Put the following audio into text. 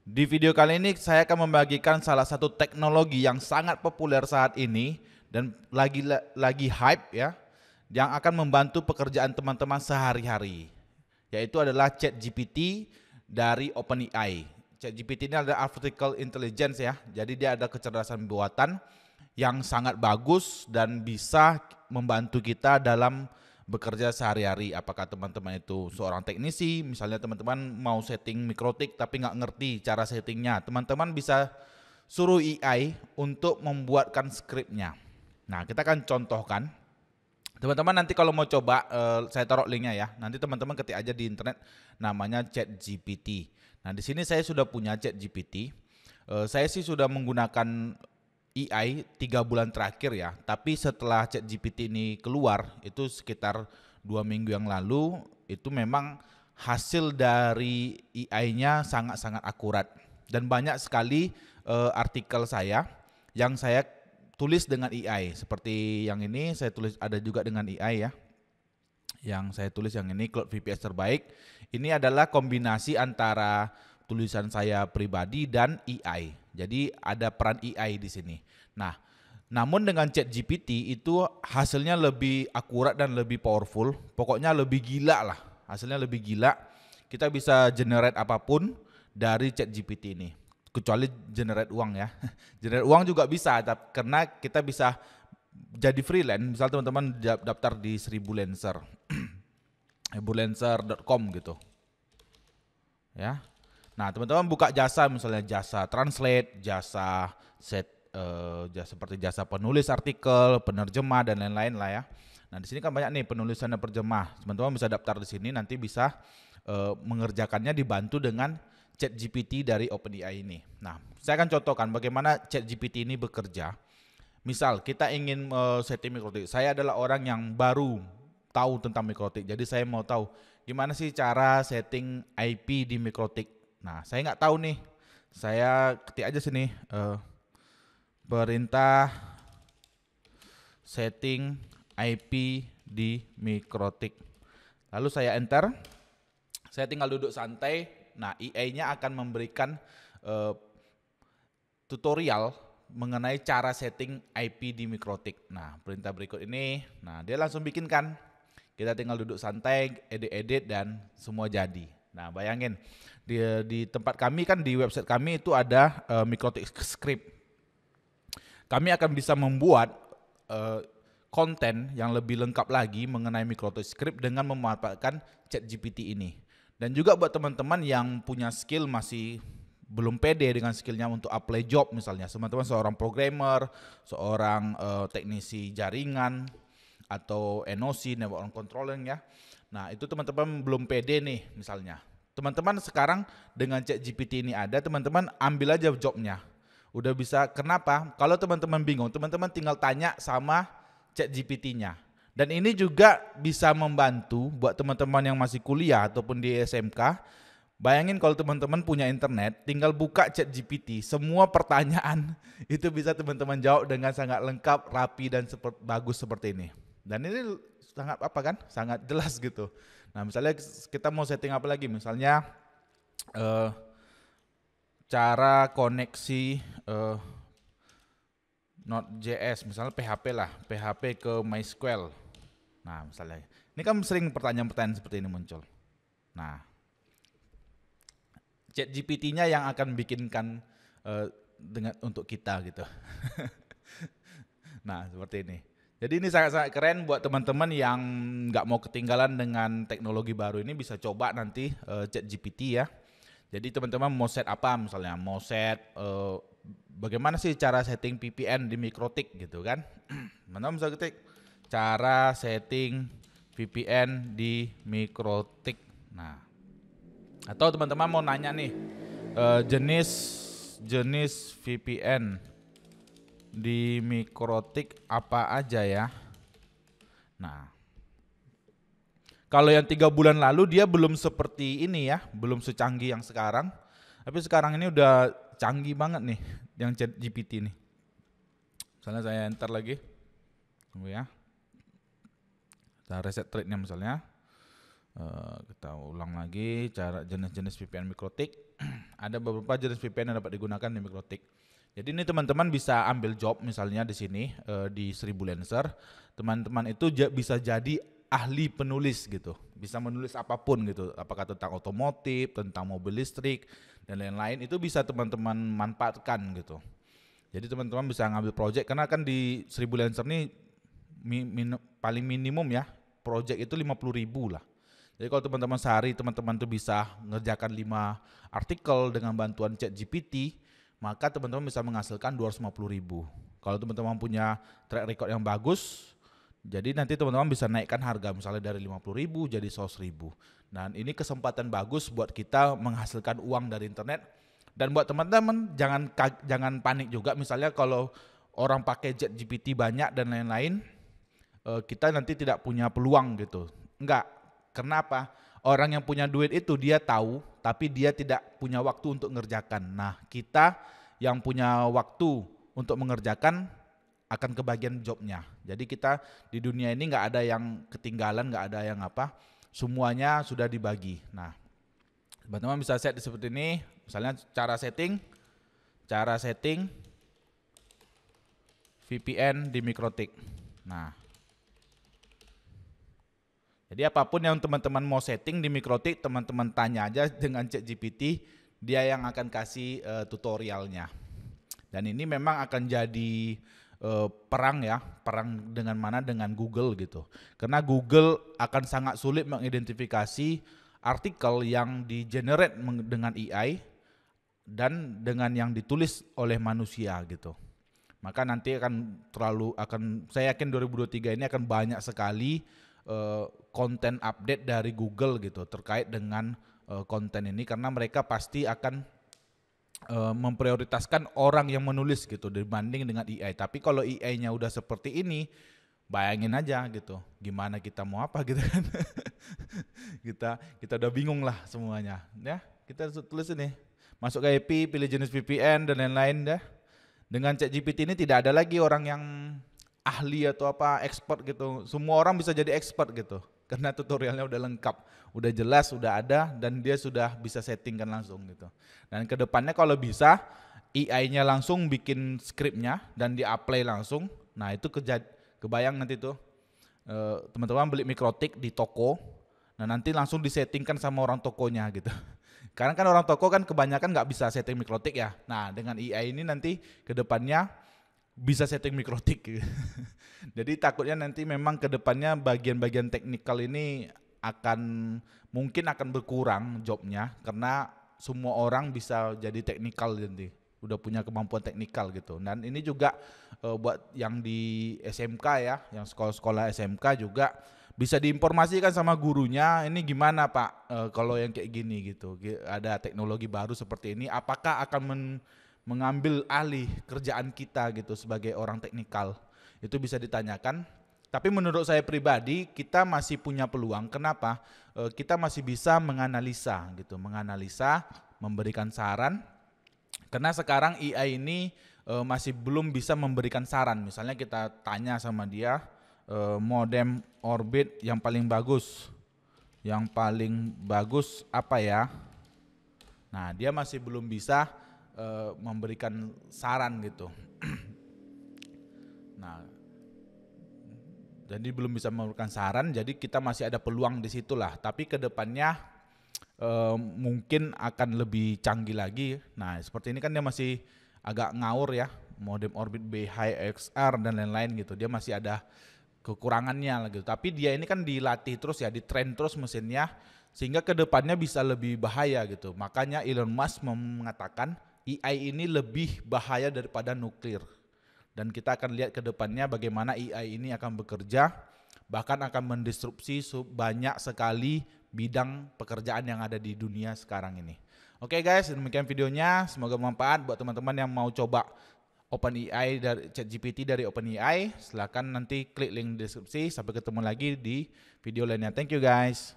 Di video kali ini saya akan membagikan salah satu teknologi yang sangat populer saat ini dan lagi hype ya, yang akan membantu pekerjaan teman-teman sehari-hari, yaitu adalah ChatGPT dari OpenAI. ChatGPT ini adalah artificial intelligence ya, jadi dia ada kecerdasan buatan yang sangat bagus dan bisa membantu kita dalam bekerja sehari-hari. Apakah teman-teman itu seorang teknisi, misalnya teman-teman mau setting mikrotik tapi nggak ngerti cara settingnya, teman-teman bisa suruh AI untuk membuatkan skripnya. Nah, kita akan contohkan. Teman-teman nanti kalau mau coba, saya taruh linknya ya. Nanti teman-teman ketik aja di internet namanya ChatGPT. Nah, di sini saya sudah punya ChatGPT. Saya sih sudah menggunakan AI 3 bulan terakhir ya, tapi setelah ChatGPT ini keluar itu sekitar 2 minggu yang lalu, itu memang hasil dari AI-nya sangat-sangat akurat dan banyak sekali artikel saya yang saya tulis dengan AI. Seperti yang ini saya tulis ada juga dengan AI ya. Yang saya tulis yang ini Cloud VPS terbaik. Ini adalah kombinasi antara tulisan saya pribadi dan AI. Jadi ada peran AI di sini. Nah, namun dengan ChatGPT itu hasilnya lebih akurat dan lebih powerful. Pokoknya lebih gila lah. Hasilnya lebih gila. Kita bisa generate apapun dari ChatGPT ini. Kecuali generate uang ya. Generate uang juga bisa, karena kita bisa jadi freelance. Misal teman-teman daftar di 1000 Lancer, bulancer.com gitu ya. Nah, teman-teman buka jasa, misalnya jasa translate, jasa jasa seperti jasa penulis artikel, penerjemah dan lain-lain lah ya. Nah, di sini kan banyak nih penulisan dan penerjemah. Teman-teman bisa daftar di sini, nanti bisa mengerjakannya dibantu dengan ChatGPT dari OpenAI ini. Nah, saya akan contohkan bagaimana ChatGPT ini bekerja. Misal kita ingin setting mikrotik. Saya adalah orang yang baru tahu tentang mikrotik. Jadi saya mau tahu gimana sih cara setting IP di mikrotik. Nah, saya nggak tahu nih. Saya ketik aja sini perintah setting IP di mikrotik. Lalu saya enter. Saya tinggal duduk santai. Nah, AI-nya akan memberikan tutorial mengenai cara setting IP di mikrotik. Nah, perintah berikut ini, nah dia langsung bikinkan. Kita tinggal duduk santai, edit-edit dan semua jadi. Nah, bayangin di tempat kami kan, di website kami itu ada mikrotik script. Kami akan bisa membuat konten yang lebih lengkap lagi mengenai mikrotik script dengan memanfaatkan ChatGPT ini. Dan juga buat teman-teman yang punya skill masih belum pede dengan skillnya untuk apply job, misalnya teman-teman seorang programmer, seorang teknisi jaringan atau NOC, network controlling ya. Nah, itu teman-teman belum pede nih misalnya. Teman-teman sekarang dengan ChatGPT ini ada, teman-teman ambil aja jobnya. Udah bisa. Kenapa? Kalau teman-teman bingung, teman-teman tinggal tanya sama ChatGPT-nya. Dan ini juga bisa membantu buat teman-teman yang masih kuliah ataupun di SMK. Bayangin kalau teman-teman punya internet, tinggal buka ChatGPT, semua pertanyaan itu bisa teman-teman jawab dengan sangat lengkap, rapi dan bagus seperti ini. Dan ini sangat apa kan? Sangat jelas gitu. Nah, misalnya kita mau setting apa lagi? Misalnya cara koneksi Node.js, misalnya PHP lah, PHP ke MySQL. Nah, misalnya ini kan sering pertanyaan-pertanyaan seperti ini muncul. Nah, ChatGPT-nya yang akan bikinkan dengan untuk kita gitu. Nah, seperti ini. Jadi ini sangat-sangat keren buat teman-teman yang nggak mau ketinggalan dengan teknologi baru ini, bisa coba nanti ChatGPT ya. Jadi teman-teman mau set apa, misalnya mau set bagaimana sih cara setting VPN di mikrotik gitu kan. Teman-teman bisa ketik cara setting VPN di mikrotik. Nah, atau teman-teman mau nanya nih jenis VPN di mikrotik apa aja ya. Nah, kalau yang 3 bulan lalu dia belum seperti ini ya, belum secanggih yang sekarang. Tapi sekarang ini udah canggih banget nih yang ChatGPT ini. Misalnya saya enter lagi, tunggu ya. Kita reset threadnya misalnya. Kita ulang lagi cara jenis-jenis VPN mikrotik. Ada beberapa jenis VPN yang dapat digunakan di Mikrotik. Jadi ini teman-teman bisa ambil job misalnya di sini di Seribulancer. Teman-teman itu bisa jadi ahli penulis gitu. Bisa menulis apapun gitu. Apakah tentang otomotif, tentang mobil listrik dan lain-lain, itu bisa teman-teman manfaatkan gitu. Jadi teman-teman bisa ngambil project, karena kan di Seribulancer ini paling minimum ya project itu 50.000 lah. Jadi kalau teman-teman sehari teman-teman tuh bisa ngerjakan 5 artikel dengan bantuan ChatGPT, maka teman-teman bisa menghasilkan 250.000. Kalau teman-teman punya track record yang bagus, jadi nanti teman-teman bisa naikkan harga misalnya dari 50.000 jadi 100.000. Dan ini kesempatan bagus buat kita menghasilkan uang dari internet. Dan buat teman-teman jangan panik juga, misalnya kalau orang pakai ChatGPT banyak dan lain-lain, kita nanti tidak punya peluang gitu. Enggak. Kenapa? Orang yang punya duit itu dia tahu, tapi dia tidak punya waktu untuk mengerjakan. Nah, kita yang punya waktu untuk mengerjakan akan kebagian jobnya. Jadi kita di dunia ini nggak ada yang ketinggalan, nggak ada yang apa. Semuanya sudah dibagi. Nah, teman-teman bisa set seperti ini. Misalnya cara setting VPN di Mikrotik. Nah, jadi apapun yang teman-teman mau setting di Mikrotik, teman-teman tanya aja dengan ChatGPT, dia yang akan kasih tutorialnya. Dan ini memang akan jadi perang dengan mana, dengan Google gitu. Karena Google akan sangat sulit mengidentifikasi artikel yang di-generate dengan AI dan dengan yang ditulis oleh manusia gitu. Maka nanti saya yakin 2023 ini akan banyak sekali konten update dari Google gitu terkait dengan konten ini, karena mereka pasti akan memprioritaskan orang yang menulis gitu dibanding dengan AI. Tapi kalau AI-nya udah seperti ini, bayangin aja gitu, gimana kita mau apa gitu kan. kita udah bingung lah semuanya ya. Kita tulis ini, masuk ke IP, pilih jenis VPN dan lain-lain dah. Dengan ChatGPT ini tidak ada lagi orang yang ahli atau apa expert gitu. Semua orang bisa jadi expert gitu. Karena tutorialnya udah lengkap, udah jelas, udah ada, dan dia sudah bisa settingkan langsung gitu. Dan kedepannya kalau bisa AI-nya langsung bikin skripnya dan di-apply langsung. Nah itu kebayang nanti tuh teman-teman beli Mikrotik di toko. Nah nanti langsung disettingkan sama orang tokonya gitu. Karena kan orang toko kan kebanyakan nggak bisa setting Mikrotik ya. Nah dengan AI ini nanti kedepannya bisa setting Mikrotik gitu. Jadi takutnya nanti memang kedepannya bagian-bagian teknikal ini mungkin akan berkurang jobnya, karena semua orang bisa jadi teknikal nanti, udah punya kemampuan teknikal gitu. Dan ini juga buat yang di SMK ya, yang sekolah-sekolah SMK juga bisa diinformasikan sama gurunya, ini gimana Pak kalau yang kayak gini gitu, ada teknologi baru seperti ini, apakah akan mengambil alih kerjaan kita gitu sebagai orang teknikal. Itu bisa ditanyakan. Tapi menurut saya pribadi kita masih punya peluang. Kenapa? Kita masih bisa menganalisa gitu, memberikan saran. Karena sekarang AI ini masih belum bisa memberikan saran. Misalnya kita tanya sama dia, modem orbit yang paling bagus apa ya? Nah dia masih belum bisa memberikan saran gitu. Nah, jadi belum bisa memberikan saran, jadi kita masih ada peluang di situlah. Tapi kedepannya mungkin akan lebih canggih lagi. Nah seperti ini kan dia masih agak ngawur ya, modem orbit BHXR dan lain-lain gitu. Dia masih ada kekurangannya gitu. Tapi dia ini kan dilatih terus ya, ditrain terus mesinnya, sehingga kedepannya bisa lebih bahaya gitu. Makanya Elon Musk mengatakan AI ini lebih bahaya daripada nuklir. Dan kita akan lihat kedepannya bagaimana AI ini akan bekerja, bahkan akan mendisrupsi banyak sekali bidang pekerjaan yang ada di dunia sekarang ini. Oke guys, demikian videonya. Semoga bermanfaat buat teman-teman yang mau coba OpenAI dari ChatGPT dari OpenAI. Silakan nanti klik link deskripsi. Sampai ketemu lagi di video lainnya. Thank you guys.